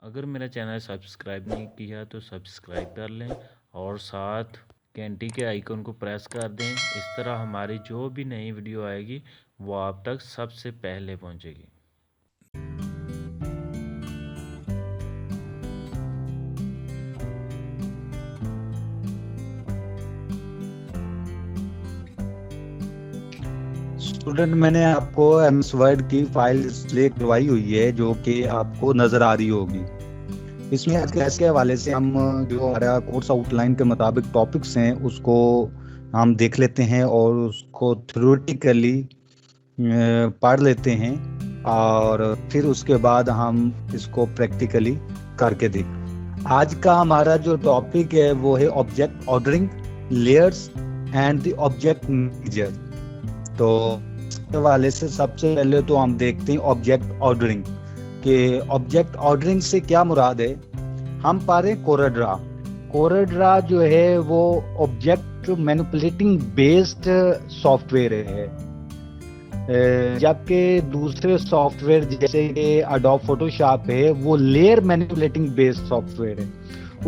अगर मेरा channel subscribe नहीं किया तो सब्सक्राइब कर लें और साथ घंटी के आइकन को प्रेस कर दें। इस तरह हमारी जो भी नई वीडियो आएगी वो आप तक सबसे पहले पहुंचेगी। स्टूडेंट, मैंने आपको एमएस वर्ड की फाइल डिस्प्ले करवाई हुई है जो कि आपको नजर आ रही होगी। इसमें आज क्लास के हवाले से हम जो हमारा कोर्स आउटलाइन के मुताबिक टॉपिक्स हैं उसको हम देख लेते हैं और उसको थ्योरेटिकली पढ़ लेते हैं और फिर उसके बाद हम इसको प्रैक्टिकली करके देख। आज का हमारा जो टॉपिक है वो है object ordering, layers and the object manager. तो इसके हवाले से सबसे पहले तो हम देखते हैं ऑब्जेक्ट ऑर्डरिंग के ऑब्जेक्ट ऑर्डरिंग से क्या मुराद है। हम पा रहे हैं कोरड्रा। कोरड्रा जो है वो ऑब्जेक्ट मैनिपुलेटिंग बेस्ड सॉफ्टवेयर है, जबकि दूसरे सॉफ्टवेयर जैसे कि एडोब फोटोशॉप है वो लेयर मैनिपुलेटिंग बेस्ड सॉफ्टवेयर है।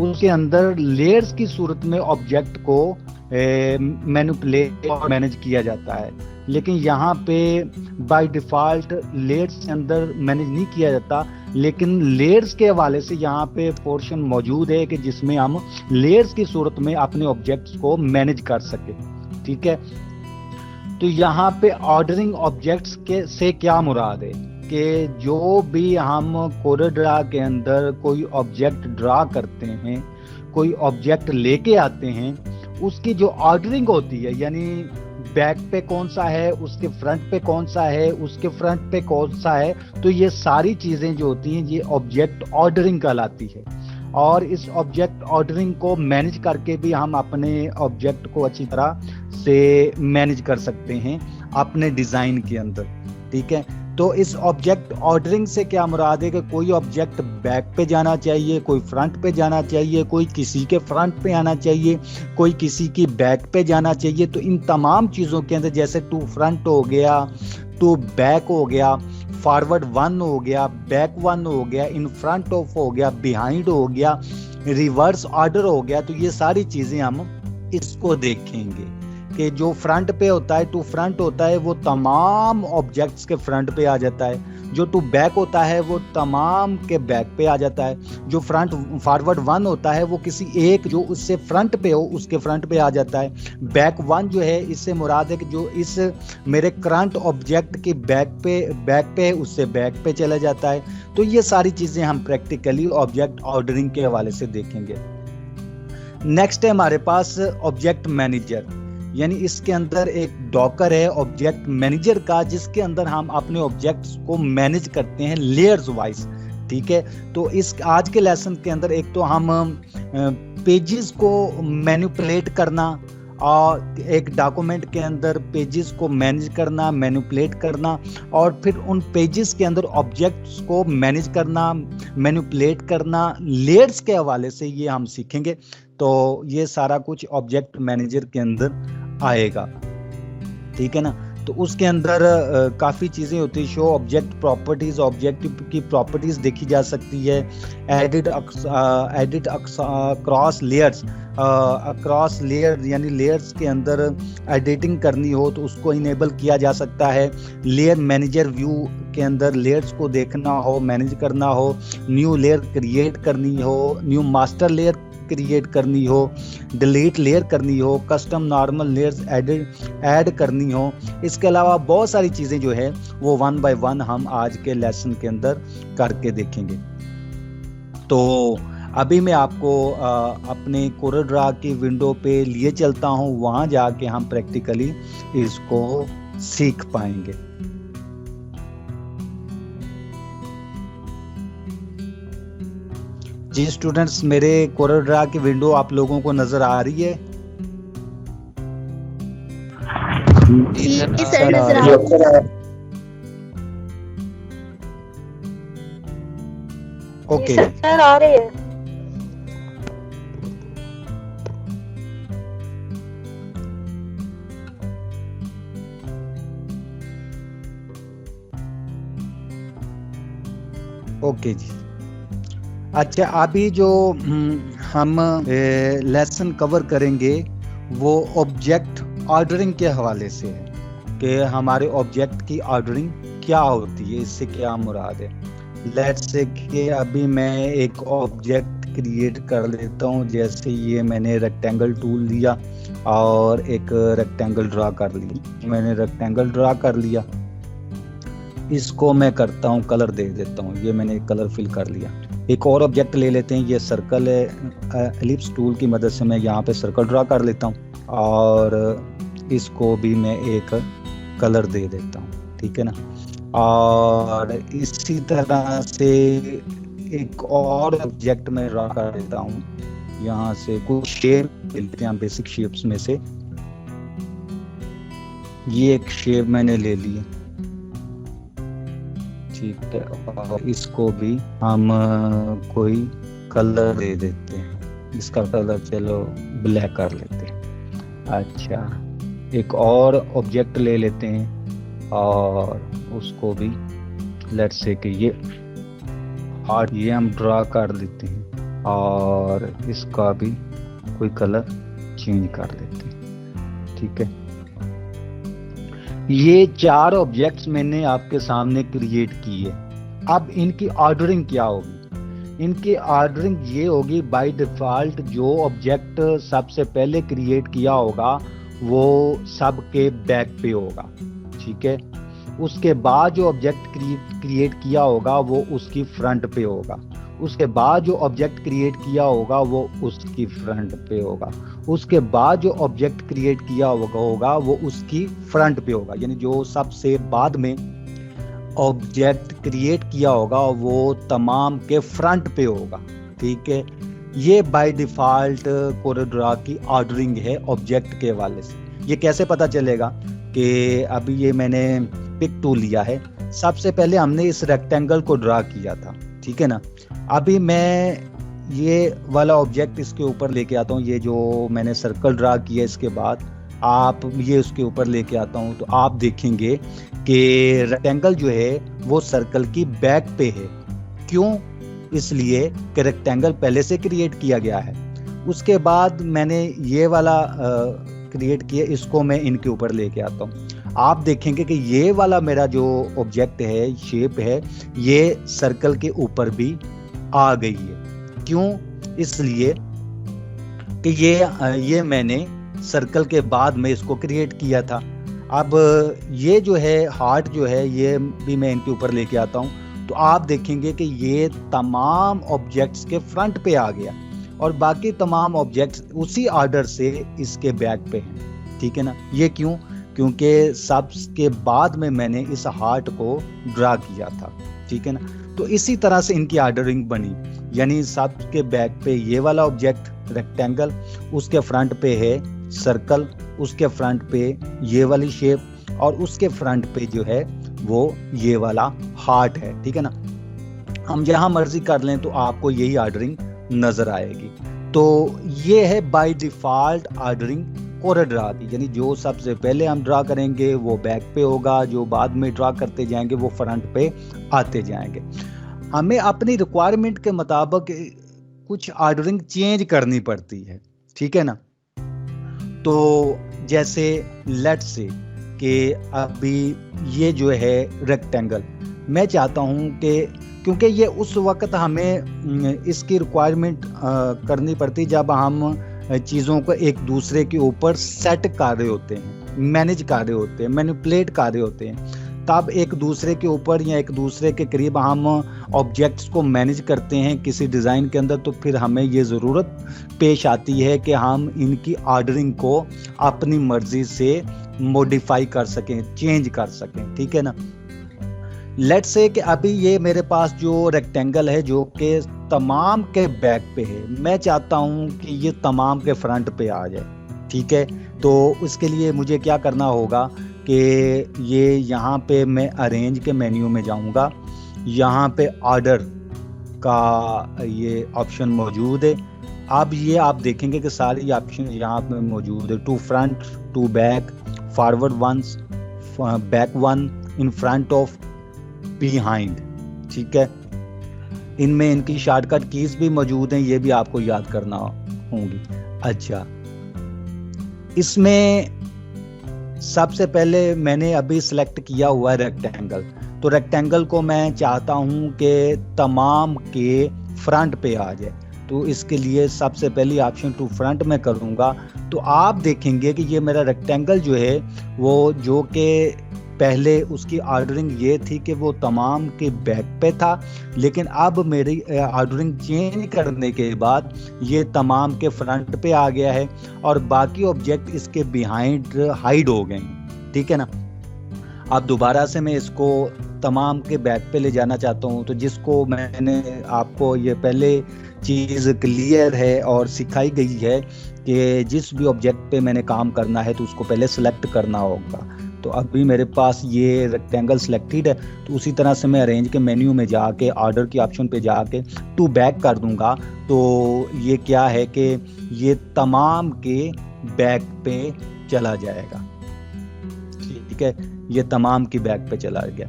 उसके अंदर लेयर्स की सूरत में ऑब्जेक्ट को मैनिपुलेट और मैनेज किया जाता है, लेकिन यहाँ पे बाय डिफॉल्ट लेयर्स के अंदर मैनेज नहीं किया जाता, लेकिन लेयर्स के हवाले से यहाँ पे पोर्शन मौजूद है कि जिसमें हम लेयर्स की सूरत में अपने ऑब्जेक्ट्स को मैनेज कर सके। ठीक है, तो यहाँ पे ऑर्डरिंग ऑब्जेक्ट्स के से क्या मुराद है कि जो भी हम कोरड्रा के अंदर कोई ऑब्जेक्ट ड्रा करते हैं, कोई ऑब्जेक्ट लेके आते हैं, उसकी जो ऑर्डरिंग होती है, यानी बैक पे कौन सा है, उसके फ्रंट पे कौन सा है, उसके फ्रंट पे कौन सा है, तो ये सारी चीजें जो होती हैं ये ऑब्जेक्ट ऑर्डरिंग कहलाती है। और इस ऑब्जेक्ट ऑर्डरिंग को मैनेज करके भी हम अपने ऑब्जेक्ट को अच्छी तरह से मैनेज कर सकते हैं अपने डिजाइन के अंदर। ठीक है, तो इस ऑब्जेक्ट ऑर्डरिंग से क्या मुराद है कि कोई ऑब्जेक्ट बैक पे जाना चाहिए, कोई फ्रंट पे जाना चाहिए, कोई किसी के फ्रंट पे आना चाहिए, कोई किसी की बैक पे जाना चाहिए। तो इन तमाम चीज़ों के अंदर जैसे टू फ्रंट हो गया, टू बैक हो गया, फॉरवर्ड 1 हो गया, बैक 1 हो गया, इन फ्रंट ऑफ हो गया, बिहाइंड हो गया, रिवर्स ऑर्डर हो गया, तो ये सारी चीज़ें हम इसको देखेंगे कि जो फ्रंट पे होता है, टू फ्रंट होता है, वो तमाम ऑब्जेक्ट्स के फ्रंट पे आ जाता है। जो टू बैक होता है वो तमाम के बैक पे आ जाता है। जो फ्रंट फॉरवर्ड 1 होता है वो किसी एक जो उससे फ्रंट पे हो उसके फ्रंट पे आ जाता है। बैक 1 जो है इससे मुराद है कि जो इस मेरे करंट ऑब्जेक्ट के बैक पे है उससे बैक पे चला जाता है। तो ये सारी चीजें हम प्रैक्टिकली ऑब्जेक्ट ऑर्डरिंग के हवाले से देखेंगे। नेक्स्ट है हमारे पास ऑब्जेक्ट मैनेजर, यानी इसके अंदर एक डॉकर है ऑब्जेक्ट मैनेजर का, जिसके अंदर हम अपने ऑब्जेक्ट्स को मैनेज करते हैं लेयर्स वाइज। ठीक है, तो इस आज के लेसन के अंदर एक तो हम पेजेस को मैनिपुलेट करना और एक डॉक्यूमेंट के अंदर पेजेस को मैनेज करना, मैनिपुलेट करना, और फिर उन पेजेस के अंदर ऑब्जेक्ट्स को मैनेज करना, मैनिपुलेट करना लेयर्स के हवाले से ये हम सीखेंगे। तो ये सारा कुछ ऑब्जेक्ट मैनेजर के अंदर आएगा। ठीक है ना, तो उसके अंदर काफ़ी चीज़ें होती है। शो ऑब्जेक्ट प्रॉपर्टीज, ऑब्जेक्ट की प्रॉपर्टीज देखी जा सकती है। Edit across layers, across layer यानी लेयर्स के अंदर एडिटिंग करनी हो तो उसको इनेबल किया जा सकता है। लेयर मैनेजर व्यू के अंदर लेयर्स को देखना हो, मैनेज करना हो, न्यू लेयर क्रिएट करनी हो, न्यू मास्टर लेयर क्रिएट करनी हो, डिलीट लेयर करनी हो, कस्टम नॉर्मल लेयर्स ऐड करनी हो। इसके अलावा बहुत सारी चीज़ें जो है वो 1 बाय 1 हम आज के लेसन के अंदर करके देखेंगे। तो अभी मैं आपको अपने कोरड्रा की विंडो पे लिए चलता हूँ, वहाँ जाके हम प्रैक्टिकली इसको सीख पाएंगे। जी स्टूडेंट्स, मेरे कोरड्रा की विंडो आप लोगों को नजर आ रही है? ओके सर, आ रहे हैं। ओके जी, अच्छा, अभी जो हम लेसन कवर करेंगे वो ऑब्जेक्ट ऑर्डरिंग के हवाले से है कि हमारे ऑब्जेक्ट की ऑर्डरिंग क्या होती है, इससे क्या मुराद है। लेट्स से कि अभी मैं एक ऑब्जेक्ट क्रिएट कर लेता हूँ, जैसे ये मैंने रेक्टेंगल टूल लिया और एक रेक्टेंगल ड्रा कर लिया। मैंने रेक्टेंगल ड्रा कर लिया, इसको मैं करता हूँ कलर दे देता हूँ, ये मैंने कलर फिल कर लिया। एक और ऑब्जेक्ट ले लेते हैं, ये सर्कल है, एलिप्स टूल की मदद से मैं यहाँ पे सर्कल ड्रा कर लेता हूँ और इसको भी मैं एक कलर दे देता हूँ, ठीक है ना। और इसी तरह से एक और ऑब्जेक्ट में ड्रा कर देता हूँ, यहाँ से कुछ शेप लेते हैं बेसिक शेप्स में से। ये एक शेप मैंने ले ली, ठीक है, और इसको भी हम कोई कलर दे देते हैं, इसका कलर चलो ब्लैक कर लेते हैं। अच्छा, एक और ऑब्जेक्ट ले लेते हैं और उसको भी लेट्स से कि ये हार्ट, ये हम ड्रा कर देते हैं और इसका भी कोई कलर चेंज कर देते हैं, ठीक है। ये 4 ऑब्जेक्ट्स मैंने आपके सामने क्रिएट किए। अब इनकी ऑर्डरिंग क्या होगी? इनकी ऑर्डरिंग ये होगी, बाय डिफॉल्ट जो ऑब्जेक्ट सबसे पहले क्रिएट किया होगा वो सबके बैक पे होगा, ठीक है। उसके बाद जो ऑब्जेक्ट क्रिएट किया होगा वो उसकी फ्रंट पे होगा। उसके बाद जो ऑब्जेक्ट क्रिएट किया होगा वो उसकी फ्रंट पे होगा। उसके बाद जो ऑब्जेक्ट क्रिएट किया होगा वो उसकी फ्रंट पे होगा, यानी जो सबसे बाद में ऑब्जेक्ट क्रिएट किया होगा वो तमाम के फ्रंट पे होगा, ठीक है। ये बाय डिफॉल्ट कोरेड्रा की ऑर्डरिंग है ऑब्जेक्ट के हवाले से। ये कैसे पता चलेगा कि अभी ये मैंने पिक टूल लिया है, सबसे पहले हमने इस रेक्टेंगल को ड्रा किया था, ठीक है ना। अभी मैं ये वाला ऑब्जेक्ट इसके ऊपर लेके आता हूँ, ये जो मैंने सर्कल ड्रा किया, इसके बाद आप ये उसके ऊपर लेके आता हूँ तो आप देखेंगे कि रेक्टेंगल जो है वो सर्कल की बैक पे है। क्यों? इसलिए कि रेक्टेंगल पहले से क्रिएट किया गया है। उसके बाद मैंने ये वाला क्रिएट किया, इसको मैं इनके ऊपर लेके आता हूँ। आप देखेंगे कि ये वाला मेरा जो ऑब्जेक्ट है, शेप है, ये सर्कल के ऊपर भी आ गई है। क्यों? इसलिए कि ये मैंने सर्कल के बाद में इसको क्रिएट किया था। अब ये जो है हार्ट जो है, ये भी मैं इनके ऊपर लेके आता हूँ तो आप देखेंगे कि ये तमाम ऑब्जेक्ट्स के फ्रंट पे आ गया और बाकी तमाम ऑब्जेक्ट्स उसी ऑर्डर से इसके बैक पे हैं, ठीक है ना। ये क्यों? क्योंकि सबके बाद में मैंने इस हार्ट को ड्रा किया था, ठीक है ना। तो इसी तरह से इनकी ऑर्डरिंग बनी, यानी सबके बैक पे ये वाला ऑब्जेक्ट रेक्टेंगल, उसके फ्रंट पे है सर्कल, उसके फ्रंट पे ये वाली शेप और उसके फ्रंट पे जो है वो ये वाला हार्ट है, ठीक है ना। हम जहां मर्जी कर लें तो आपको यही ऑर्डरिंग नजर आएगी। तो ये है बाय डिफॉल्ट ऑर्डरिंग कोरेड्रा की, यानी जो सबसे पहले हम ड्रा करेंगे वो बैक पे होगा, जो बाद में ड्रा करते जाएंगे वो फ्रंट पे आते जाएंगे। हमें अपनी रिक्वायरमेंट के मुताबिक कुछ ऑर्डरिंग चेंज करनी पड़ती है, ठीक है ना। तो जैसे लेट्स से कि अभी ये जो है रेक्टेंगल, मैं चाहता हूँ कि क्योंकि ये उस वक्त हमें इसकी रिक्वायरमेंट करनी पड़ती जब हम चीज़ों को एक दूसरे के ऊपर सेट कर रहे होते हैं, मैनेज कर रहे होते हैं, मैनिपुलेट कर रहे होते हैं। तब एक दूसरे के ऊपर या एक दूसरे के करीब हम ऑब्जेक्ट्स को मैनेज करते हैं किसी डिज़ाइन के अंदर, तो फिर हमें ये ज़रूरत पेश आती है कि हम इनकी ऑर्डरिंग को अपनी मर्जी से मॉडिफाई कर सकें, चेंज कर सकें, ठीक है ना। लेट्स से कि अभी ये मेरे पास जो रेक्टेंगल है जो कि तमाम के बैक पे है, मैं चाहता हूँ कि ये तमाम के फ्रंट पे आ जाए, ठीक है। तो उसके लिए मुझे क्या करना होगा कि ये यहाँ पे मैं अरेंज के मेन्यू में जाऊँगा, यहाँ पे ऑर्डर का ये ऑप्शन मौजूद है। अब ये आप देखेंगे कि सारी ऑप्शन यहाँ पे मौजूद है, to front, to back, forward once, back one, in front of, behind, ठीक है। इनमें इनकी शॉर्टकट कीज भी मौजूद हैं, ये भी आपको याद करना होंगी। अच्छा, इसमें सबसे पहले मैंने अभी सिलेक्ट किया हुआ है रेक्टेंगल, तो रेक्टेंगल को मैं चाहता हूं कि तमाम के फ्रंट पे आ जाए। तो इसके लिए सबसे पहली ऑप्शन टू फ्रंट में करूंगा, तो आप देखेंगे कि ये मेरा रेक्टेंगल जो है वो जो कि पहले उसकी ऑर्डरिंग ये थी कि वो तमाम के बैक पे था, लेकिन अब मेरी ऑर्डरिंग चेंज करने के बाद ये तमाम के फ्रंट पे आ गया है और बाकी ऑब्जेक्ट इसके बिहाइंड हाइड हो गए हैं। ठीक है ना। अब दोबारा से मैं इसको तमाम के बैक पे ले जाना चाहता हूँ, तो जिसको मैंने आपको ये पहले चीज़ क्लियर है और सिखाई गई है कि जिस भी ऑब्जेक्ट पे मैंने काम करना है तो उसको पहले सेलेक्ट करना होगा। तो अभी मेरे पास ये रेक्टेंगल सिलेक्टेड है, तो उसी तरह से मैं अरेंज के मेन्यू में जाके ऑर्डर की ऑप्शन पे जाके टू बैक कर दूंगा। तो ये क्या है कि ये तमाम के बैक पे चला जाएगा। ठीक है, ये तमाम की बैक पे चला गया।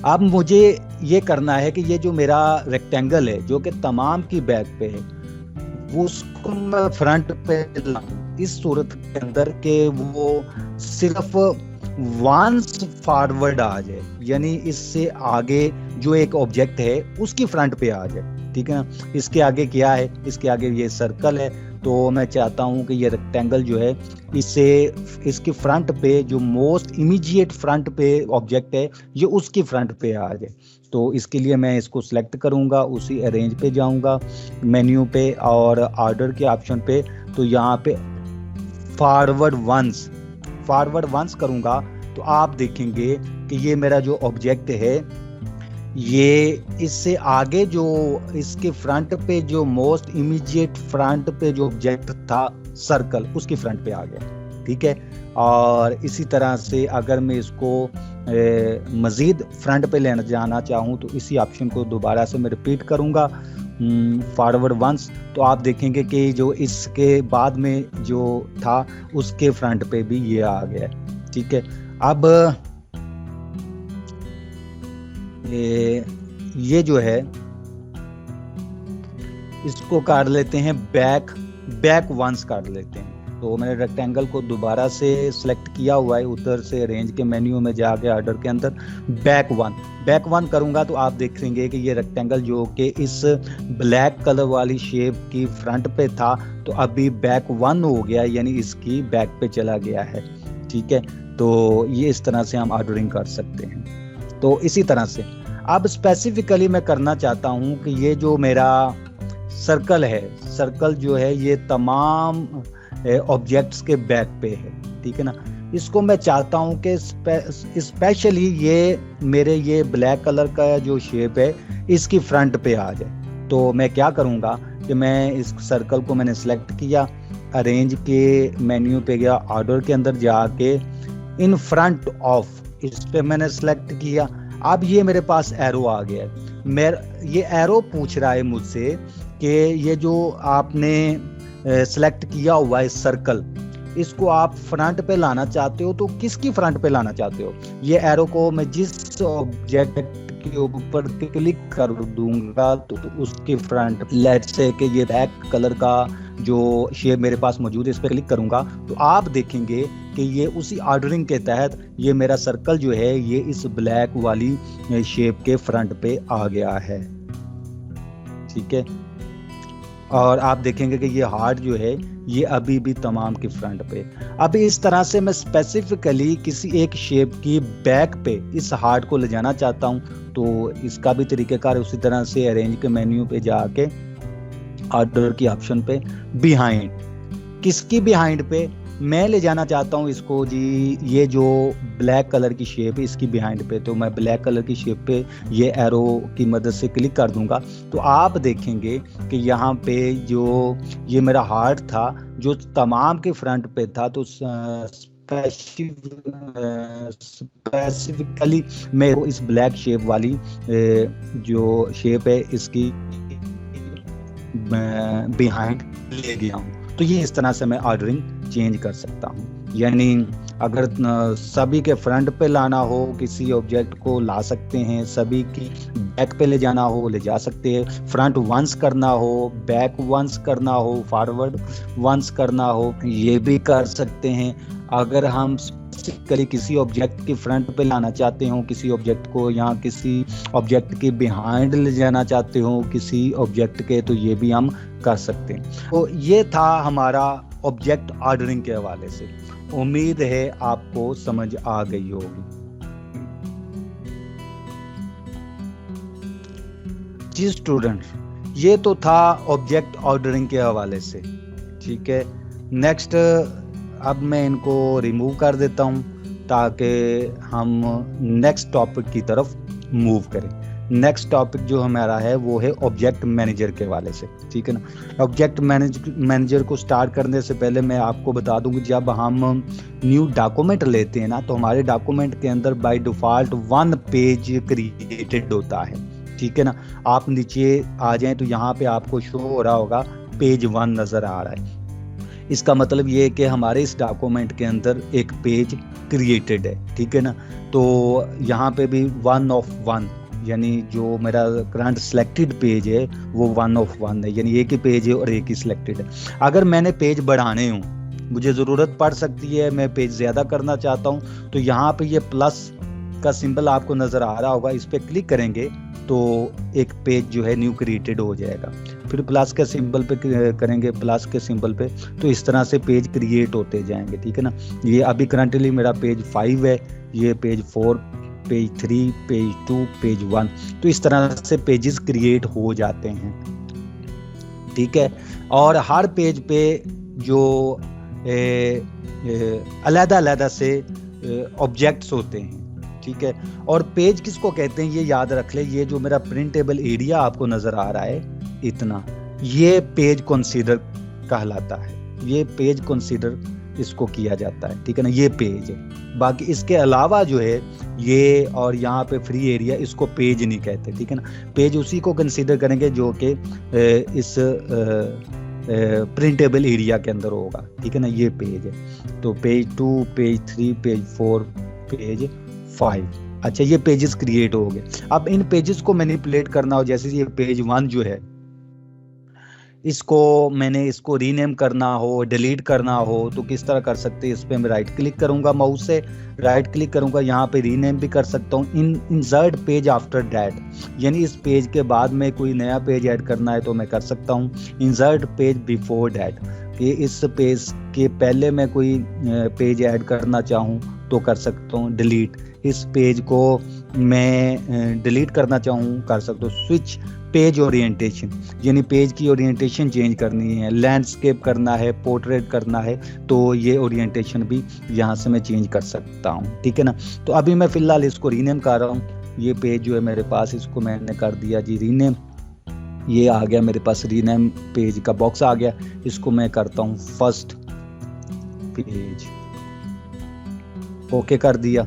अब मुझे ये करना है कि ये जो मेरा रेक्टेंगल है जो कि तमाम की बैक पे है, वो उसको मैं फ्रंट पे लाऊं इस सूरत के अंदर के वो सिर्फ वंस फॉरवर्ड आ जाए, यानी इससे आगे जो एक ऑब्जेक्ट है उसकी फ्रंट पे आ जाए। ठीक है ना। इसके आगे क्या है, इसके आगे ये सर्कल है, तो मैं चाहता हूं कि ये रेक्टेंगल जो है इससे इसके फ्रंट पे जो मोस्ट इमीडिएट फ्रंट पे ऑब्जेक्ट है ये उसकी फ्रंट पे आ जाए। तो इसके लिए मैं इसको सिलेक्ट करूंगा, उसी अरेंज पे जाऊंगा मेन्यू पे और ऑर्डर के ऑप्शन पे, तो यहाँ पे फॉरवर्ड वंस करूंगा तो आप देखेंगे कि ये मेरा जो ऑब्जेक्ट है ये इससे आगे जो इसके फ्रंट पे जो मोस्ट इमीडिएट फ्रंट पे जो ऑब्जेक्ट था सर्कल उसकी फ्रंट पे आ गया। ठीक है। और इसी तरह से अगर मैं इसको मजीद फ्रंट पे लेना जाना चाहूँ तो इसी ऑप्शन को दोबारा से मैं रिपीट करूँगा फॉरवर्ड वंस, तो आप देखेंगे कि जो इसके बाद में जो था उसके फ्रंट पे भी ये आ गया। ठीक है। अब ये जो है इसको कर लेते हैं बैक वंस कर लेते हैं। तो मैंने रेक्टेंगल को दोबारा से सिलेक्ट किया हुआ है, उधर से अरेंज के मेन्यू में जाके ऑर्डर के अंदर बैक वन करूंगा तो आप देखेंगे कि ये रेक्टेंगल जो कि इस ब्लैक कलर वाली शेप की फ्रंट पे था तो अभी बैक वन हो गया, यानी इसकी बैक पे चला गया है। ठीक है। तो ये इस तरह से हम ऑर्डरिंग कर सकते हैं। तो इसी तरह से अब स्पेसिफिकली मैं करना चाहता हूं कि ये जो मेरा सर्कल है, सर्कल जो है ये तमाम ऑब्जेक्ट्स के बैक पे है। ठीक है ना। इसको मैं चाहता हूं कि स्पेशली ये मेरे ये ब्लैक कलर का जो शेप है इसकी फ्रंट पे आ जाए। तो मैं क्या करूंगा कि मैं इस सर्कल को मैंने सिलेक्ट किया, अरेंज के मेन्यू पे गया, ऑर्डर के अंदर जाके इन फ्रंट ऑफ इस पे मैंने सिलेक्ट किया। अब ये मेरे पास एरो आ गया है। ये एरो पूछ रहा है मुझसे कि ये जो आपने सेलेक्ट किया हुआ है सर्कल, इसको आप फ्रंट पे लाना चाहते हो तो किसकी फ्रंट पे लाना चाहते हो। ये एरो को मैं जिस ऑब्जेक्ट के ऊपर क्लिक कर दूंगा तो उसकी फ्रंट, लेट्स से कि ये ब्लैक कलर का जो शेप मेरे पास मौजूद है इस पे क्लिक करूंगा तो आप देखेंगे कि ये उसी ऑर्डरिंग के तहत ये मेरा सर्कल जो है ये इस ब्लैक वाली शेप के फ्रंट पे आ गया है। ठीक है। और आप देखेंगे कि ये हार्ट जो है ये अभी भी तमाम की फ्रंट पे। अब इस तरह से मैं स्पेसिफिकली किसी एक शेप की बैक पे इस हार्ट को ले जाना चाहता हूं तो इसका भी तरीकेकार उसी तरह से अरेंज के मेन्यू पे जाके ऑर्डर की ऑप्शन पे बिहाइंड, किसकी बिहाइंड पे मैं ले जाना चाहता हूं इसको जी, ये जो ब्लैक कलर की शेप है इसकी बिहाइंड पे। तो मैं ब्लैक कलर की शेप पे ये एरो की मदद से क्लिक कर दूंगा तो आप देखेंगे कि यहाँ पे जो ये मेरा हार्ट था जो तमाम के फ्रंट पे था तो स्पेसिफिकली मैं इस ब्लैक शेप वाली जो शेप है इसकी बिहाइंड ले गया हूँ। तो ये इस तरह से मैं ऑर्डरिंग चेंज कर सकता हूँ। यानी अगर सभी के फ्रंट पे लाना हो किसी ऑब्जेक्ट को ला सकते हैं, सभी की बैक पे ले जाना हो ले जा सकते हैं, फ्रंट वंस करना हो, बैक वंस करना हो, फॉरवर्ड वंस करना हो, ये भी कर सकते हैं। अगर हम बेसिकली किसी ऑब्जेक्ट के फ्रंट पे लाना चाहते हो, किसी ऑब्जेक्ट को यहाँ किसी ऑब्जेक्ट के बिहाइंड ले जाना चाहते हो किसी ऑब्जेक्ट के, तो ये भी हम कर सकते हैं। तो ये था हमारा ऑब्जेक्ट ऑर्डरिंग के हवाले से। उम्मीद है आपको समझ आ गई होगी। जी स्टूडेंट, ये तो था ऑब्जेक्ट ऑर्डरिंग के हवाले से, ठीक है। नेक्स्ट अब मैं इनको रिमूव कर देता हूं ताकि हम नेक्स्ट टॉपिक की तरफ मूव करें। नेक्स्ट टॉपिक जो हमारा है वो है ऑब्जेक्ट मैनेजर के हवाले से, ठीक है ना। ऑब्जेक्ट मैनेजर को स्टार्ट करने से पहले मैं आपको बता दूं कि जब हम न्यू डॉक्यूमेंट लेते हैं ना, तो हमारे डॉक्यूमेंट के अंदर बाय डिफॉल्ट 1 पेज क्रिएटेड होता है, ठीक है ना। आप नीचे आ जाएं तो यहाँ पे आपको शो हो रहा होगा पेज 1 नजर आ रहा है। इसका मतलब ये है कि हमारे इस डॉक्यूमेंट के अंदर एक पेज क्रिएटेड है, ठीक है ना। तो यहाँ पे भी 1 of 1 यानी जो मेरा करंट सिलेक्टेड पेज है वो 1 of 1 है, यानी एक ही पेज है और एक ही सिलेक्टेड है। अगर मैंने पेज बढ़ाने हूँ, मुझे ज़रूरत पड़ सकती है, मैं पेज ज़्यादा करना चाहता हूँ, तो यहाँ पे ये प्लस का सिंबल आपको नज़र आ रहा होगा, इस पर क्लिक करेंगे तो एक पेज जो है न्यू क्रिएटेड हो जाएगा। फिर प्लस के सिंबल पे करेंगे, प्लस के सिंबल पे, तो इस तरह से पेज क्रिएट होते जाएंगे, ठीक है ना। ये अभी करंटली मेरा पेज 5 है, ये पेज 4, पेज 3, पेज 2, पेज 1, तो इस तरह से पेजेस क्रिएट हो जाते हैं, ठीक है। और हर पेज पे जो अलग-अलग से ऑब्जेक्ट्स होते हैं, ठीक है। और पेज किसको कहते हैं ये याद रख ले, ये जो मेरा प्रिंटेबल एरिया आपको नजर आ रहा है इतना, ये पेज कंसीडर कहलाता है, ये पेज कंसीडर इसको किया जाता है, ठीक है ना। ये पेज है। बाकी इसके अलावा जो है ये और यहाँ पे फ्री एरिया, इसको पेज नहीं कहते, ठीक है ना। पेज उसी को कंसीडर करेंगे जो कि इस प्रिंटेबल एरिया के अंदर होगा, ठीक है ना। ये पेज है। तो पेज 2, पेज 3, पेज 4, पेज 5। अच्छा, ये पेजेस क्रिएट हो गए। अब इन पेजेस को मैनिपुलेट करना हो, जैसे ये पेज 1 जो है, इसको मैंने इसको रीनेम करना हो, डिलीट करना हो, तो किस तरह कर सकते हैं। इस पे मैं राइट क्लिक करूंगा, माउस से राइट क्लिक करूंगा, यहाँ पे रीनेम भी कर सकता हूँ। इंसर्ट पेज आफ्टर दैट, यानी इस पेज के बाद में कोई नया पेज ऐड करना है तो मैं कर सकता हूँ। इंसर्ट पेज बिफोर दैट, कि इस पेज के पहले मैं कोई पेज ऐड करना चाहूँ तो कर सकता हूँ। डिलीट, इस पेज को मैं डिलीट करना चाहूँ कर सकता हूँ। स्विच पेज ओरिएंटेशन, यानी पेज की ओरिएंटेशन चेंज करनी है, लैंडस्केप करना है, पोर्ट्रेट करना है, तो ये ओरिएंटेशन भी यहाँ से मैं चेंज कर सकता हूँ, ठीक है ना। तो अभी मैं फिलहाल इसको रीनेम कर रहा हूँ। ये पेज जो है मेरे पास, इसको मैंने कर दिया जी रीनेम। ये आ गया मेरे पास, रीनेम पेज का बॉक्स आ गया। इसको मैं करता हूँ फर्स्ट पेज, ओके कर दिया।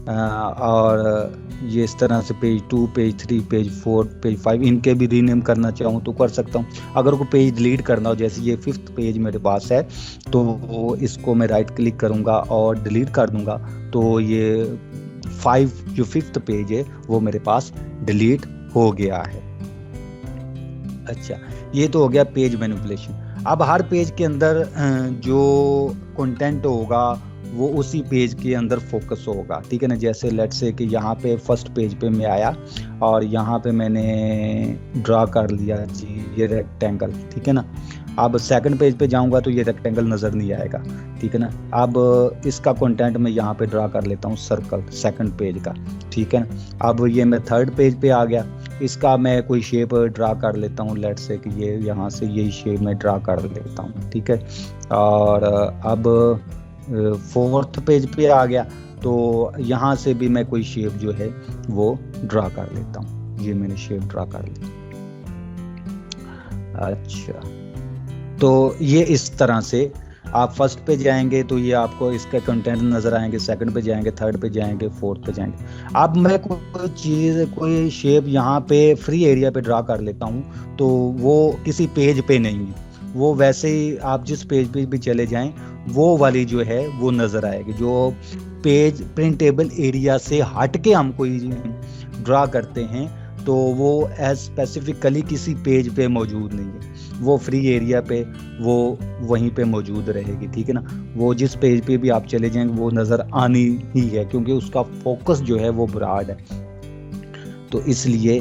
और ये इस तरह से पेज 2, पेज 3, पेज 4, पेज 5, इनके भी रीनेम करना चाहूँ तो कर सकता हूँ। अगर कोई पेज डिलीट करना हो, जैसे ये 5th पेज मेरे पास है, तो इसको मैं राइट क्लिक करूँगा और डिलीट कर दूँगा, तो ये 5th पेज है वो मेरे पास डिलीट हो गया है। अच्छा, ये तो हो गया पेज मैनिपुलेशन। अब हर पेज के अंदर जो कंटेंट होगा वो उसी पेज के अंदर फोकस होगा, ठीक है ना। जैसे लेट्स से कि यहाँ पे फर्स्ट पेज पे मैं आया और यहाँ पे मैंने ड्रा कर लिया जी ये रेक्टेंगल, ठीक है ना। अब सेकंड पेज पे जाऊँगा तो ये रेक्टेंगल नज़र नहीं आएगा, ठीक है ना। अब इसका कंटेंट मैं यहाँ पे ड्रा कर लेता हूँ, सर्कल, सेकंड पेज का, ठीक है ना। अब ये मैं थर्ड पेज पे आ गया, इसका मैं कोई शेप ड्रा कर लेता हूँ, लेट्स से कि ये यहाँ से यही शेप मैं ड्रा कर लेता हूँ, ठीक है। और अब 4th पेज पे आ गया, तो यहाँ से भी मैं कोई शेप जो है वो ड्रा कर लेता हूँ। ये मैंने शेप ड्रा कर लिया। अच्छा, तो ये इस तरह से आप फर्स्ट पे जाएंगे तो ये आपको इसके कंटेंट नजर आएंगे, सेकंड पे जाएंगे, थर्ड पे जाएंगे, फोर्थ पे जाएंगे। अब मैं कोई चीज़, कोई शेप यहाँ पे फ्री एरिया पे ड्रा कर लेता हूँ, तो वो किसी पेज पे नहीं है, वो वैसे ही आप जिस पेज पे भी चले जाएं वो वाली जो है वो नज़र आएगी। जो पेज प्रिंटेबल एरिया से हट के हम कोई ड्रा करते हैं तो वो एज स्पेसिफिकली किसी पेज पे मौजूद नहीं है, वो फ्री एरिया पे वो वहीं पे मौजूद रहेगी, ठीक है ना। वो जिस पेज पे भी आप चले जाएंगे वो नज़र आनी ही है, क्योंकि उसका फोकस जो है वो ब्रॉड है, तो इसलिए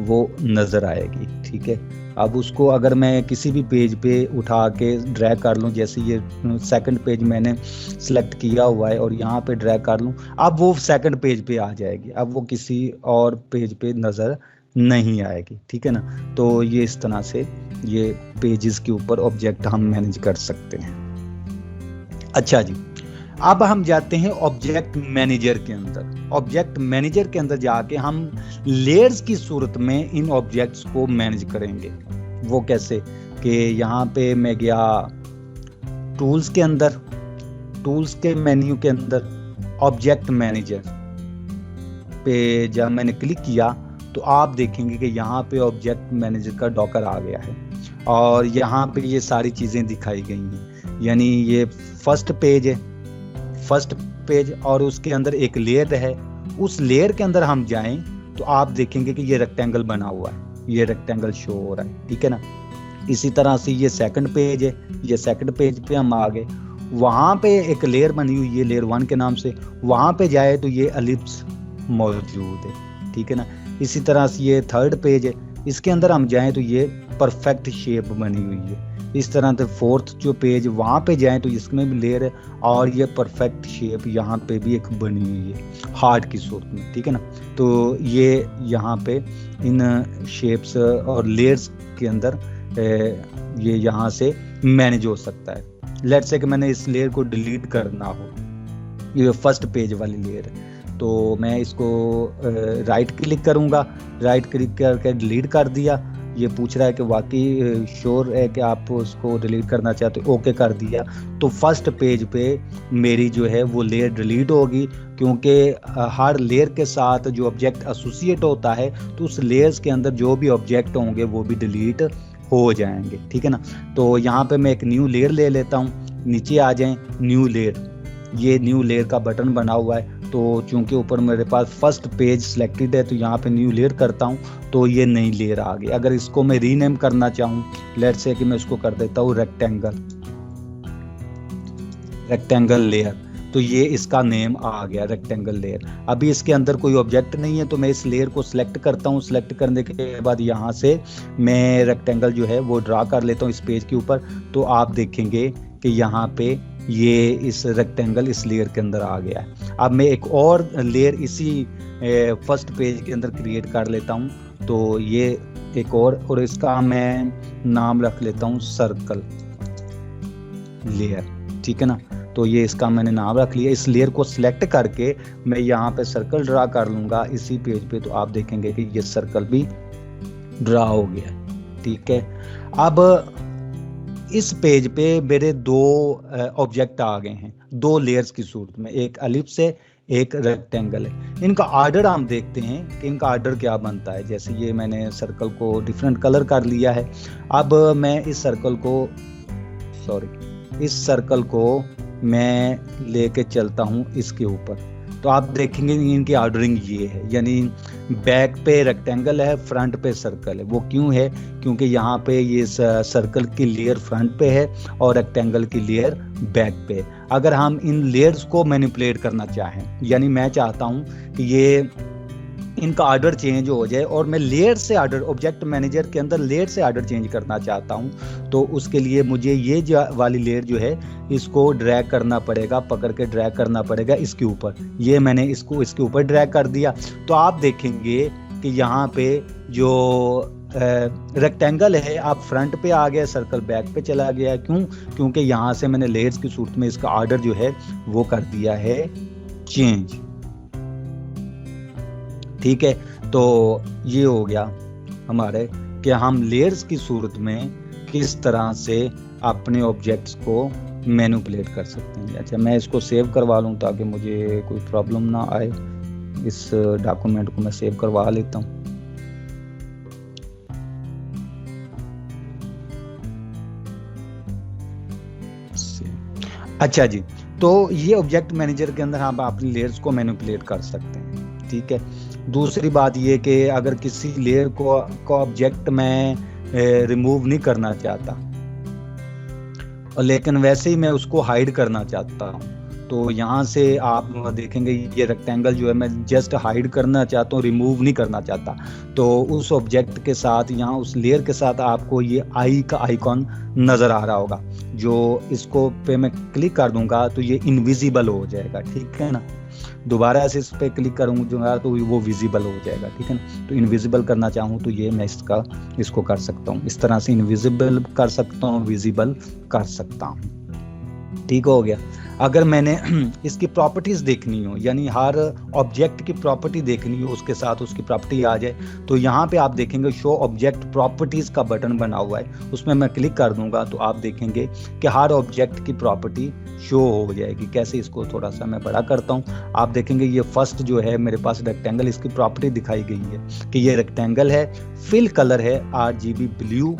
वो नज़र आएगी, ठीक है। अब उसको अगर मैं किसी भी पेज पे उठा के ड्रैग कर लूँ, जैसे ये सेकंड पेज मैंने सेलेक्ट किया हुआ है और यहाँ पे ड्रैग कर लूँ, अब वो सेकंड पेज पे आ जाएगी, अब वो किसी और पेज पे नज़र नहीं आएगी, ठीक है ना। तो ये इस तरह से ये पेजेस के ऊपर ऑब्जेक्ट हम मैनेज कर सकते हैं। अच्छा जी, अब हम जाते हैं ऑब्जेक्ट मैनेजर के अंदर। ऑब्जेक्ट मैनेजर के अंदर जाके हम लेयर्स की सूरत में इन ऑब्जेक्ट्स को मैनेज करेंगे। वो कैसे कि यहाँ पे मैं गया टूल्स के अंदर, टूल्स के मेन्यू के अंदर ऑब्जेक्ट मैनेजर पे जब मैंने क्लिक किया तो आप देखेंगे कि यहाँ पे ऑब्जेक्ट मैनेजर का डॉकर आ गया है और यहाँ पे ये सारी चीज़ें दिखाई गई हैं। यानी ये फर्स्ट पेज है, फर्स्ट पेज, और उसके अंदर एक लेयर है। उस लेयर के अंदर हम जाएं तो आप देखेंगे कि ये रेक्टेंगल बना हुआ है, ये रेक्टेंगल शो हो रहा है, ठीक है ना। इसी तरह से ये सेकंड पेज है, ये सेकंड पेज पे हम आ गए, वहाँ पे एक लेयर बनी हुई है लेयर 1 के नाम से, वहाँ पे जाए तो ये एलिप्स मौजूद है, ठीक है ना। इसी तरह से ये थर्ड पेज है, इसके अंदर हम जाएं तो ये परफेक्ट शेप बनी हुई है। इस तरह से फोर्थ जो पेज वहाँ पे जाएं तो इसमें भी लेयर है और ये परफेक्ट शेप यहाँ पे भी एक बनी हुई है हार्ट की सूरत में, ठीक है ना। तो ये यहाँ पे इन शेप्स और लेयर्स के अंदर ये यहाँ से मैनेज हो सकता है। लेट्स से कि मैंने इस लेयर को डिलीट करना हो, ये फर्स्ट पेज वाली लेयर है, तो मैं इसको राइट क्लिक करूँगा, राइट क्लिक करके डिलीट कर दिया। ये पूछ रहा है कि वाकई श्योर है कि आप उसको डिलीट करना चाहते हो, ओके कर दिया। तो फर्स्ट पेज पे मेरी जो है वो लेयर डिलीट होगी, क्योंकि हर लेयर के साथ जो ऑब्जेक्ट एसोसिएट होता है तो उस लेयर्स के अंदर जो भी ऑब्जेक्ट होंगे वो भी डिलीट हो जाएंगे, ठीक है ना। तो यहाँ पे मैं एक न्यू लेयर ले लेता हूँ, नीचे आ जाएं न्यू लेयर, ये न्यू लेयर का बटन बना हुआ है। तो चूंकि ऊपर मेरे पास फर्स्ट पेज सिलेक्टेड है तो यहाँ पे न्यू लेयर करता हूँ तो ये नई लेयर आ गई। अगर इसको मैं रीनेम करना चाहूँ, लेट्स से कि मैं इसको कर देता हूँ रेक्टेंगल लेयर, तो ये इसका नेम आ गया रेक्टेंगल लेयर। अभी इसके अंदर कोई ऑब्जेक्ट नहीं है तो मैं इस लेयर को सिलेक्ट करता हूँ। सिलेक्ट करने के बाद यहाँ से मैं रेक्टेंगल जो है वो ड्रा कर लेता हूँ इस पेज के ऊपर। तो आप देखेंगे कि यहाँ पे ये इस रेक्टेंगल इस लेयर के अंदर आ गया है। अब मैं एक और लेयर इसी फर्स्ट पेज के अंदर क्रिएट कर लेता हूँ, तो ये एक और इसका मैं नाम रख लेता हूँ सर्कल लेयर, ठीक है ना। तो ये इसका मैंने नाम रख लिया। इस लेयर को सिलेक्ट करके मैं यहाँ पे सर्कल ड्रा कर लूँगा इसी पेज पे, तो आप देखेंगे कि ये सर्कल भी ड्रा हो गया, ठीक है। अब इस पेज पे मेरे दो ऑब्जेक्ट आ गए हैं, दो लेयर्स की सूरत में, एक एलिप्स है, एक रेक्टेंगल है। इनका ऑर्डर हम देखते हैं कि इनका ऑर्डर क्या बनता है। जैसे ये मैंने सर्कल को डिफरेंट कलर कर लिया है। अब मैं इस सर्कल को मैं लेके चलता हूँ इसके ऊपर, तो आप देखेंगे इनकी ऑर्डरिंग ये है, यानी बैक पे रेक्टेंगल है, फ्रंट पे सर्कल है। वो क्यों है? क्योंकि यहाँ पे ये सर्कल की लेयर फ्रंट पे है और रेक्टेंगल की लेयर बैक पे। अगर हम इन लेयर्स को मैनिपुलेट करना चाहें, यानी मैं चाहता हूँ कि ये इनका ऑर्डर चेंज हो जाए और मैं लेयर से ऑर्डर, ऑब्जेक्ट मैनेजर के अंदर लेयर से ऑर्डर चेंज करना चाहता हूं, तो उसके लिए मुझे ये वाली लेयर जो है इसको ड्रैग करना पड़ेगा, पकड़ के ड्रैग करना पड़ेगा इसके ऊपर। ये मैंने इसको इसके ऊपर ड्रैग कर दिया, तो आप देखेंगे कि यहाँ पे जो रेक्टेंगल है आप फ्रंट पे आ गया, सर्कल बैक पे चला गया। क्यों? क्योंकि यहाँ से मैंने लेयर्स की सूरत में इसका ऑर्डर जो है वो कर दिया है चेंज, ठीक है। तो ये हो गया हमारे कि हम लेयर्स की सूरत में किस तरह से अपने ऑब्जेक्ट्स को मैनिपुलेट कर सकते हैं। अच्छा, मैं इसको सेव करवा लूँ ताकि मुझे कोई प्रॉब्लम ना आए। इस डॉक्यूमेंट को मैं सेव करवा लेता हूँ। अच्छा जी, तो ये ऑब्जेक्ट मैनेजर के अंदर हम अपनी लेयर्स को मैनिपुलेट कर सकते हैं, ठीक है। दूसरी बात ये कि अगर किसी लेयर को ऑब्जेक्ट मैं रिमूव नहीं करना चाहता, और लेकिन वैसे ही मैं उसको हाइड करना चाहता हूँ, तो यहाँ से आप देखेंगे ये रेक्टेंगल जो है मैं जस्ट हाइड करना चाहता हूँ, रिमूव नहीं करना चाहता। तो उस ऑब्जेक्ट के साथ यहाँ उस लेयर के साथ आपको ये आई का आइकॉन नजर आ रहा होगा, जो इसको पे मैं क्लिक कर दूंगा तो ये इनविजिबल हो जाएगा, ठीक है ना। दोबारा से इस पे क्लिक करूंगा तो वो विजिबल हो जाएगा, ठीक है ना। तो इनविजिबल करना चाहूँ तो ये मैं इसको कर सकता हूँ, इस तरह से इनविजिबल कर सकता हूँ, विजिबल कर सकता हूँ, ठीक हो गया। अगर मैंने इसकी प्रॉपर्टीज देखनी हो, यानी हर ऑब्जेक्ट की प्रॉपर्टी देखनी हो, उसके साथ उसकी प्रॉपर्टी आ जाए, तो यहाँ पे आप देखेंगे शो ऑब्जेक्ट प्रॉपर्टीज का बटन बना हुआ है, उसमें मैं क्लिक कर दूंगा तो आप देखेंगे कि हर ऑब्जेक्ट की प्रॉपर्टी शो हो जाएगी। कैसे, इसको थोड़ा सा मैं बड़ा करता हूँ, आप देखेंगे ये फर्स्ट जो है मेरे पास रेक्टेंगल, इसकी प्रॉपर्टी दिखाई गई है कि ये रेक्टेंगल है, फिल कलर है RGB ब्लू,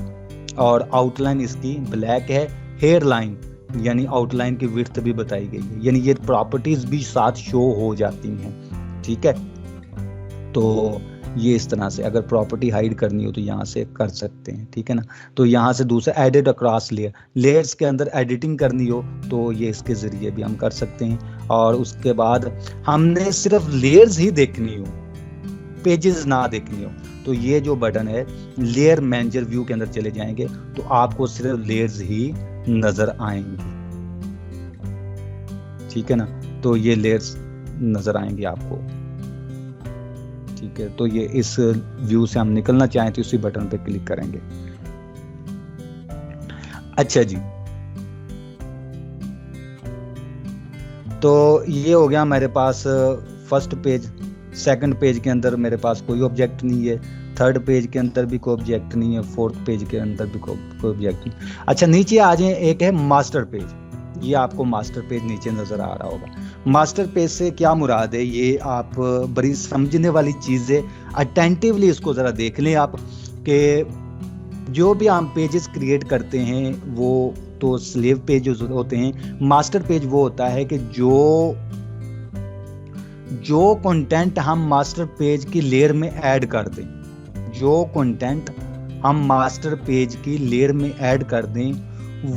और आउटलाइन इसकी ब्लैक है, हेयर लाइन यानी आउटलाइन की विड्थ भी बताई गई है, यानी ये प्रॉपर्टीज भी साथ शो हो जाती हैं, ठीक है। तो ये इस तरह से अगर प्रॉपर्टी हाइड करनी हो तो यहाँ से कर सकते हैं, ठीक है ना। तो यहाँ से दूसरा एडिट अक्रॉस लेयर, लेयर्स के अंदर एडिटिंग करनी हो तो ये इसके जरिए भी हम कर सकते हैं। और उसके बाद हमने सिर्फ लेयर्स ही देखनी हो, पेजेस ना देखनी हो, तो ये जो बटन है लेयर मैनेजर व्यू के अंदर चले जाएंगे तो आपको सिर्फ लेयर्स ही नजर आएंगी, ठीक है ना। तो ये लेयर्स नजर आएंगे आपको, ठीक है। तो ये इस व्यू से हम निकलना चाहें तो उसी बटन पे क्लिक करेंगे। अच्छा जी, तो ये हो गया मेरे पास फर्स्ट पेज। सेकंड पेज के अंदर मेरे पास कोई ऑब्जेक्ट नहीं है, थर्ड पेज के अंदर भी कोई ऑब्जेक्ट नहीं है, फोर्थ पेज के अंदर भी कोई ऑब्जेक्ट नहीं। अच्छा, नीचे आ जाए, एक है मास्टर पेज, ये आपको मास्टर पेज नीचे नजर आ रहा होगा। मास्टर पेज से क्या मुराद है, ये आप बड़ी समझने वाली चीज है, अटेंटिवली इसको जरा देख लें आप, कि जो भी हम पेजेस क्रिएट करते हैं वो तो स्लेव पेज होते हैं, मास्टर पेज वो होता है कि जो कंटेंट हम मास्टर पेज की लेयर में ऐड कर दें, जो कंटेंट हम मास्टर पेज की लेयर में ऐड कर दें,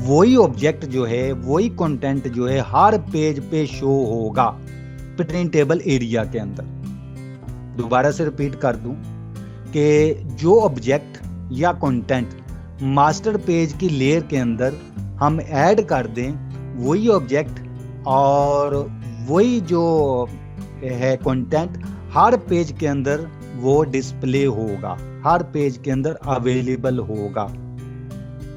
वही ऑब्जेक्ट जो है, वही कंटेंट जो है हर पेज पे शो होगा प्रिंटेबल एरिया के अंदर। दोबारा से रिपीट कर दूं कि जो ऑब्जेक्ट या कंटेंट मास्टर पेज की लेयर के अंदर हम ऐड कर दें, वही ऑब्जेक्ट और वही जो है कंटेंट हर पेज के अंदर वो डिस्प्ले होगा, हर पेज के अंदर अवेलेबल होगा,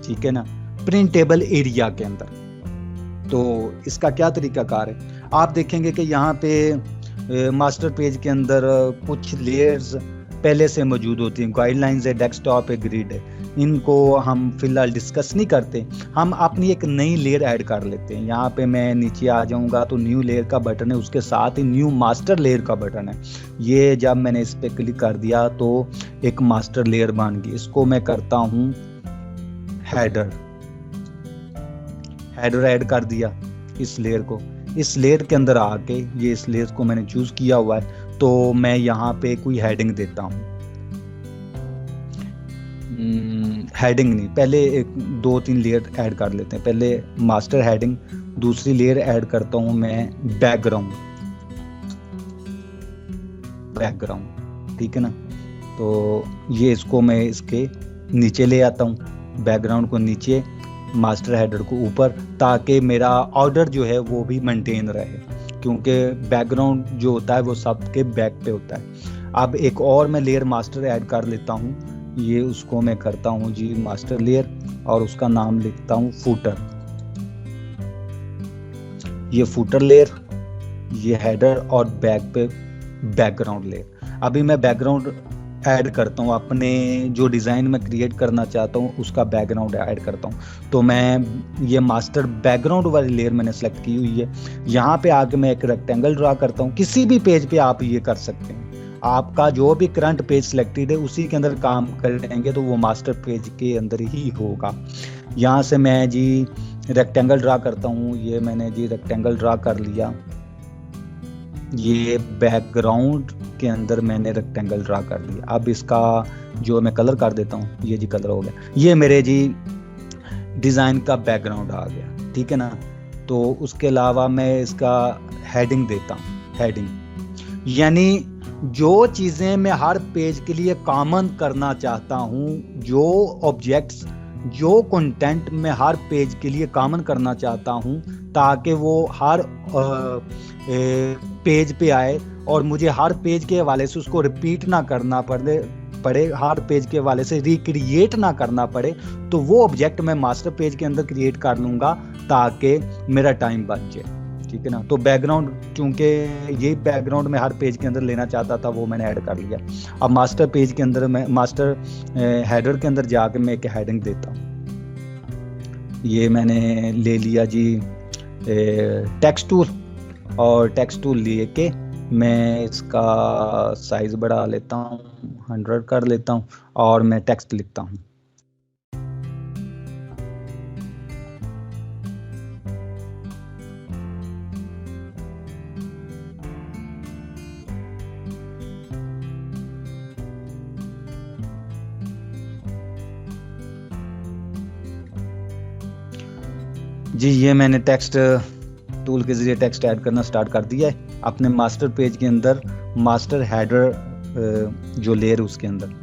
ठीक है ना, प्रिंटेबल एरिया के अंदर। तो इसका क्या तरीकाकार है, आप देखेंगे कि यहाँ पे मास्टर पेज के अंदर कुछ लेयर्स पहले से मौजूद होती हैं, गाइडलाइंस है, डेस्कटॉप है, ग्रिड है, इनको हम फिलहाल डिस्कस नहीं करते, हम अपनी एक नई लेयर ऐड कर लेते हैं। यहाँ पे मैं नीचे आ जाऊंगा तो न्यू लेयर का बटन है, उसके साथ ही न्यू मास्टर लेयर का बटन है। ये जब मैंने इस पे क्लिक कर दिया तो एक मास्टर लेयर बन गई। इसको मैं करता हूँ हेडर ऐड कर दिया इस लेयर को। इस लेयर के अंदर आके ये इस लेयर को मैंने चूज किया हुआ है, तो मैं यहाँ पे कोई हेडिंग देता हूँ। हेडिंग नहीं, पहले एक 2-3 लेयर ऐड कर लेते हैं। पहले मास्टर हेडिंग, दूसरी लेयर ऐड करता हूँ मैं बैकग्राउंड, ठीक है ना। तो ये इसको मैं इसके नीचे ले आता हूँ, बैकग्राउंड को नीचे, मास्टर हेडर को ऊपर, ताकि मेरा ऑर्डर जो है वो भी मेंटेन रहे, क्योंकि बैकग्राउंड जो होता है वो सबके बैक पे होता है। अब एक और मैं लेयर मास्टर ऐड कर लेता हूँ, ये उसको मैं करता हूँ जी मास्टर लेयर, और उसका नाम लिखता हूँ फूटर। ये फूटर लेयर, ये हेडर और बैक पे बैकग्राउंड लेयर। अभी मैं बैकग्राउंड ऐड करता हूँ, अपने जो डिज़ाइन में क्रिएट करना चाहता हूँ उसका बैकग्राउंड ऐड करता हूँ। तो मैं ये मास्टर बैकग्राउंड वाली लेयर मैंने सेलेक्ट की हुई है। यहाँ पे आके मैं एक रेक्टेंगल ड्रा करता हूँ। किसी भी पेज पे आप ये कर सकते हैं, आपका जो भी करंट पेज सिलेक्टेड है उसी के अंदर काम करेंगे तो वो मास्टर पेज के अंदर ही होगा। यहाँ से मैं जी रेक्टेंगल ड्रा करता हूँ। ये मैंने जी रेक्टेंगल ड्रा कर लिया। ये बैकग्राउंड के अंदर मैंने रेक्टेंगल ड्रा कर लिया। अब इसका जो मैं कलर कर देता हूँ, ये जी कलर हो गया। ये मेरे जी डिज़ाइन का बैकग्राउंड आ गया, ठीक है ना। तो उसके अलावा मैं इसका हेडिंग देता हूँ। हेडिंग यानी जो चीज़ें मैं हर पेज के लिए कॉमन करना चाहता हूँ, जो ऑब्जेक्ट्स, जो कंटेंट मैं हर पेज के लिए कॉमन करना चाहता हूँ, ताकि वो हर पेज पे आए और मुझे हर पेज के हवाले से उसको रिपीट ना करना पड़े, हर पेज के हवाले से रिक्रिएट ना करना पड़े। तो वो ऑब्जेक्ट मैं मास्टर पेज के अंदर क्रिएट कर लूँगा ताकि मेरा टाइम बच जाए, ठीक है ना। तो बैकग्राउंड, चूंकि ये बैकग्राउंड मैं हर पेज के अंदर लेना चाहता था, वो मैंने ऐड कर लिया। अब मास्टर पेज के अंदर मैं मास्टर हेडर के अंदर जाके मैं एक हेडिंग देता हूँ। ये मैंने ले लिया जी टेक्स्ट टूल, और टेक्स्ट टूल लेके मैं इसका साइज बढ़ा लेता हूँ, 100 कर लेता हूँ, और मैं टेक्स्ट लिखता हूँ। जी ये मैंने टेक्स्ट टूल के जरिए टेक्स्ट ऐड करना स्टार्ट कर दिया है अपने मास्टर पेज के अंदर, मास्टर हेडर जो लेयर उसके अंदर।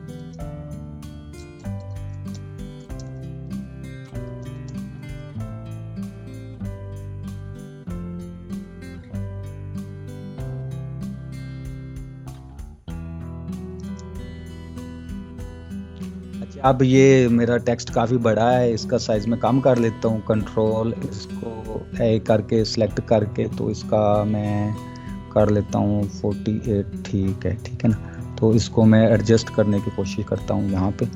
अब ये मेरा टेक्स्ट काफ़ी बड़ा है, इसका साइज मैं कम कर लेता हूँ। कंट्रोल इसको ए करके सिलेक्ट करके, तो इसका मैं कर लेता हूँ 48, ठीक है ना। तो इसको मैं एडजस्ट करने की कोशिश करता हूँ यहाँ पे।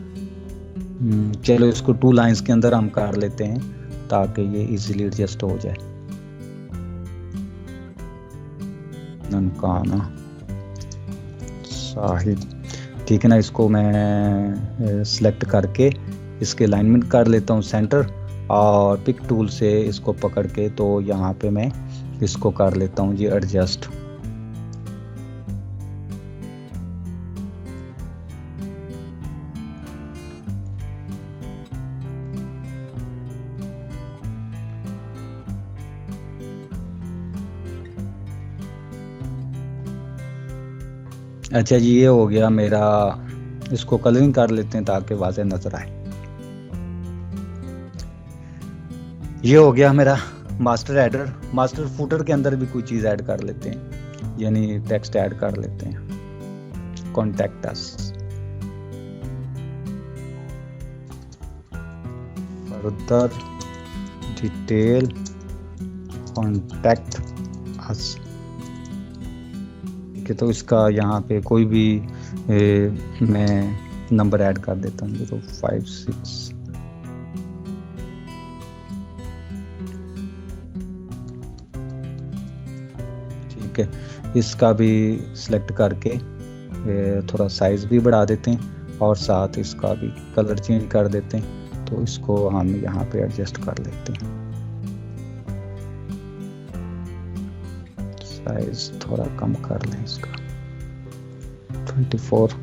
चलो इसको 2 लाइंस के अंदर हम कर लेते हैं ताकि ये इजीली एडजस्ट हो जाए। ननकाना साहिब, ठीक है ना। इसको मैं सिलेक्ट करके इसके अलाइनमेंट कर लेता हूँ सेंटर, और पिक टूल से इसको पकड़ के तो यहाँ पे मैं इसको कर लेता हूँ जी एडजस्ट। अच्छा जी ये हो गया मेरा, इसको कलरिंग कर लेते हैं ताकि वाज़ेह नजर आए। ये हो गया मेरा मास्टर हेडर। मास्टर फूटर के अंदर भी कोई चीज़ ऐड कर लेते हैं, यानी टेक्स्ट ऐड कर लेते हैं। Contact us, further detail, contact us, तो इसका यहाँ पे कोई भी मैं नंबर ऐड कर देता हूँ, 056। ठीक है, इसका भी सिलेक्ट करके थोड़ा साइज भी बढ़ा देते हैं और साथ इसका भी कलर चेंज कर देते हैं। तो इसको हम यहाँ पे एडजस्ट कर लेते हैं, साइज थोड़ा कम कर लें इसका 24।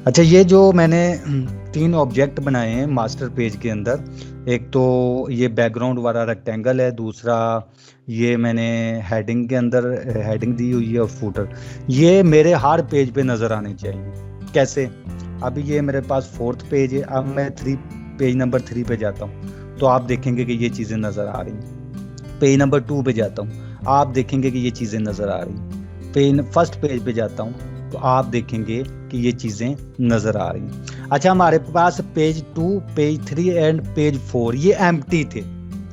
अच्छा ये जो मैंने 3 ऑब्जेक्ट बनाए हैं मास्टर पेज के अंदर, एक तो ये बैकग्राउंड वाला रेक्टेंगल है, दूसरा ये मैंने हेडिंग के अंदर हेडिंग दी हुई है, और फूटर ये मेरे हर पेज पे नज़र आने चाहिए। कैसे? अभी ये मेरे पास 4th पेज है, अब मैं पेज नंबर 3 पे जाता हूँ तो आप देखेंगे कि ये चीज़ें नज़र आ रही हैं। पेज नंबर 2 पे जाता हूँ, आप देखेंगे कि ये चीज़ें नज़र आ रही हैं। फर्स्ट पेज पे जाता हूँ तो आप देखेंगे कि ये चीज़ें नज़र आ रही हैं। अच्छा हमारे पास पेज 2, पेज 3 एंड पेज 4 ये एम्प्टी थे,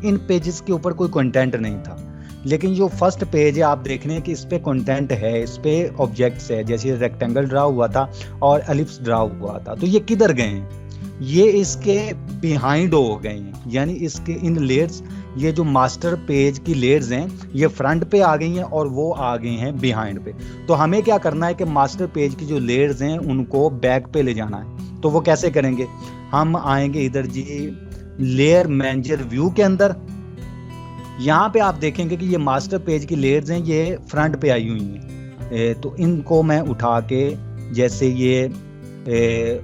इन पेजेस के ऊपर कोई कंटेंट नहीं था। लेकिन जो फर्स्ट पेज है आप देख रहे हैं कि इस पे कंटेंट है, इस पे ऑब्जेक्ट्स है, जैसे रेक्टेंगल ड्रा हुआ था और एलिप्स ड्रा हुआ था। तो ये किधर गए हैं? ये इसके बिहाइंड हो गए हैं, यानी इसके इन लेयर्स, ये जो मास्टर पेज की लेयर्स हैं ये फ्रंट पे आ गई हैं और वो आ गए हैं बिहाइंड पे। तो हमें क्या करना है कि मास्टर पेज की जो लेयर्स हैं उनको बैक पे ले जाना है। तो वो कैसे करेंगे? हम आएंगे इधर जी लेयर मैनेजर व्यू के अंदर। यहाँ पे आप देखेंगे कि ये मास्टर पेज की लेयर्स हैं, ये फ्रंट पे आई हुई हैं। तो इनको मैं उठा के, जैसे ये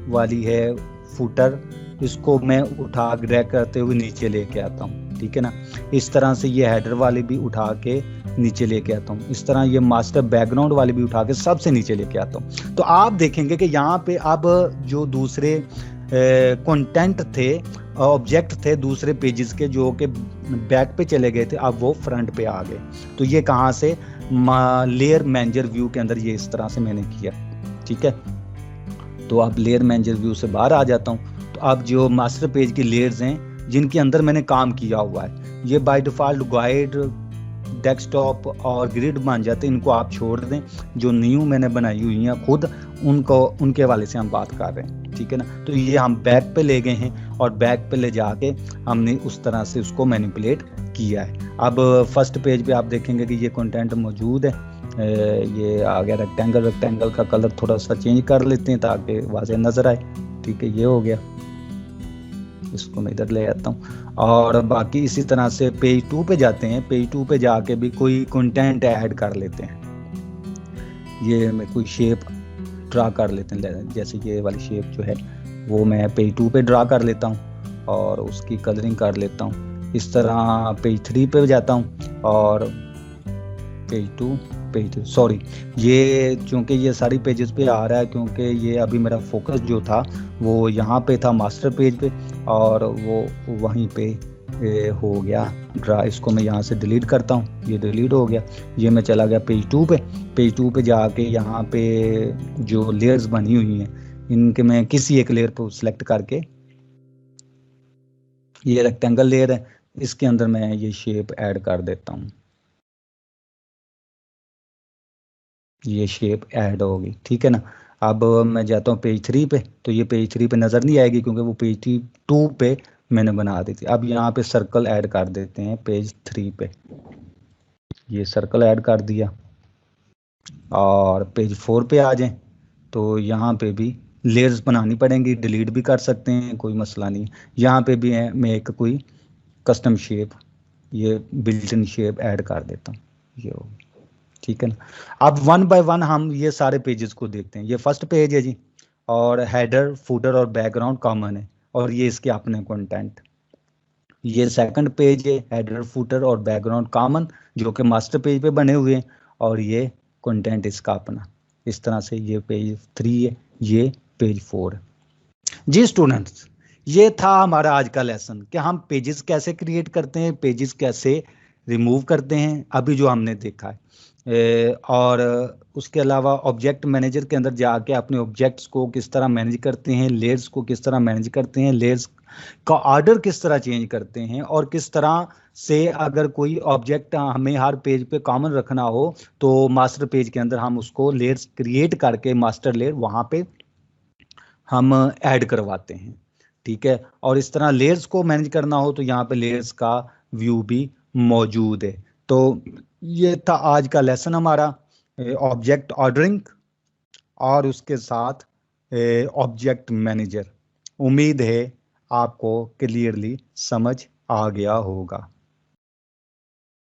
वाली है फुटर, इसको मैं उठा ड्रैग करते हुए नीचे लेके आता हूँ, ठीक है ना। इस तरह से ये हेडर वाली भी उठा के नीचे लेके आता हूँ। इस तरह ये मास्टर बैकग्राउंड वाली भी उठा के सबसे नीचे लेके आता हूँ। तो आप देखेंगे कि यहाँ पे अब जो दूसरे कंटेंट थे, ऑब्जेक्ट थे दूसरे पेजेस के, जो कि बैक पे चले गए थे, अब वो फ्रंट पे आ गए। तो ये कहाँ से, लेयर मैनेजर व्यू के अंदर ये इस तरह से मैंने किया, ठीक है। तो अब लेयर मैनेजर व्यू से बाहर आ जाता हूँ। तो अब जो मास्टर पेज की लेयर्स हैं जिनके अंदर मैंने काम किया हुआ है, ये बाय डिफॉल्ट गाइड, डेस्कटॉप और ग्रिड बन जाते हैं, इनको आप छोड़ दें। जो न्यू मैंने बनाई हुई हैं खुद, उनको, उनके वाले से हम बात कर रहे हैं, ठीक है ना। तो ये हम बैक पे ले गए हैं और बैक पे ले जाके हमने उस तरह से उसको मैनिपुलेट किया है। अब फर्स्ट पेज पे आप देखेंगे कि ये कंटेंट मौजूद है। ये आ गया रेक्टेंगल, रेक्टेंगल का कलर थोड़ा सा चेंज कर लेते हैं ताकि वाज़ेह नजर आए, ठीक है। ये हो गया, इसको मैं इधर ले आता हूँ। और बाकी इसी तरह से पेज 2 पे जाते हैं। पेज 2 पे जाके भी कोई कंटेंट ऐड कर लेते हैं। ये मैं कोई शेप ड्रा कर लेते हैं, जैसे ये वाली शेप जो है वो मैं पेज 2 पे ड्रा कर लेता हूँ और उसकी कलरिंग कर लेता हूँ। इस तरह पेज 3 पे जाता हूँ और पेज 2, सॉरी, ये चूंकि ये सारी पेजेस पे आ रहा है, क्योंकि ये अभी मेरा फोकस जो था वो यहाँ पे था मास्टर पेज पे, और वो वहीं पे हो गया ड्रा। इसको मैं यहाँ से डिलीट करता हूँ, ये डिलीट हो गया। ये मैं चला गया पेज 2 पे। पेज 2 पे जाके यहाँ पे जो लेयर्स बनी हुई हैं, इनके मैं किसी एक लेयर को सिलेक्ट करके, ये रेक्टेंगल लेयर है, इसके अंदर मैं ये शेप ऐड कर देता हूँ। ये शेप ऐड होगी, ठीक है ना। अब मैं जाता हूँ पेज 3 पे। तो ये पेज 3 पे नज़र नहीं आएगी क्योंकि वो पेज 2 पे मैंने बना दी थी। अब यहाँ पे सर्कल ऐड कर देते हैं पेज 3 पे। ये सर्कल ऐड कर दिया। और पेज 4 पे आ जाएं तो यहाँ पे भी लेयर्स बनानी पड़ेंगी, डिलीट भी कर सकते हैं, कोई मसला नहीं। यहाँ पे भी है, मैं एक कोई कस्टम शेप, ये बिल्ट इन शेप ऐड कर देता हूँ, ये होगी, ठीक है ना। अब वन बाय वन हम ये सारे पेजेस को देखते हैं। ये फर्स्ट पेज है जी, और हेडर, फुटर और बैकग्राउंड कॉमन है, और ये इसके अपने कंटेंट। ये सेकंड पेज है, हेडर, फुटर और बैकग्राउंड कॉमन, जो कि मास्टर पेज पे बने हुए हैं, और ये कंटेंट इसका अपना। इस तरह से ये पेज 3 है, ये पेज 4 है। जी स्टूडेंट्स, ये था हमारा आज का लेसन कि हम पेजेस कैसे क्रिएट करते हैं, पेजेस कैसे रिमूव करते हैं, अभी जो हमने देखा है। और उसके अलावा ऑब्जेक्ट मैनेजर के अंदर जाके अपने ऑब्जेक्ट्स को किस तरह मैनेज करते हैं, लेयर्स को किस तरह मैनेज करते हैं, लेयर्स का ऑर्डर किस तरह चेंज करते हैं, और किस तरह से अगर कोई ऑब्जेक्ट हमें हर पेज पे कॉमन रखना हो तो मास्टर पेज के अंदर हम उसको लेयर्स क्रिएट करके मास्टर लेयर वहाँ पे हम ऐड करवाते हैं, ठीक है। और इस तरह लेयर्स को मैनेज करना हो तो यहाँ पे लेयर्स का व्यू भी मौजूद है। तो ये था आज का लेसन हमारा, ऑब्जेक्ट ऑर्डरिंग और उसके साथ ऑब्जेक्ट मैनेजर। उम्मीद है आपको क्लियरली समझ आ गया होगा।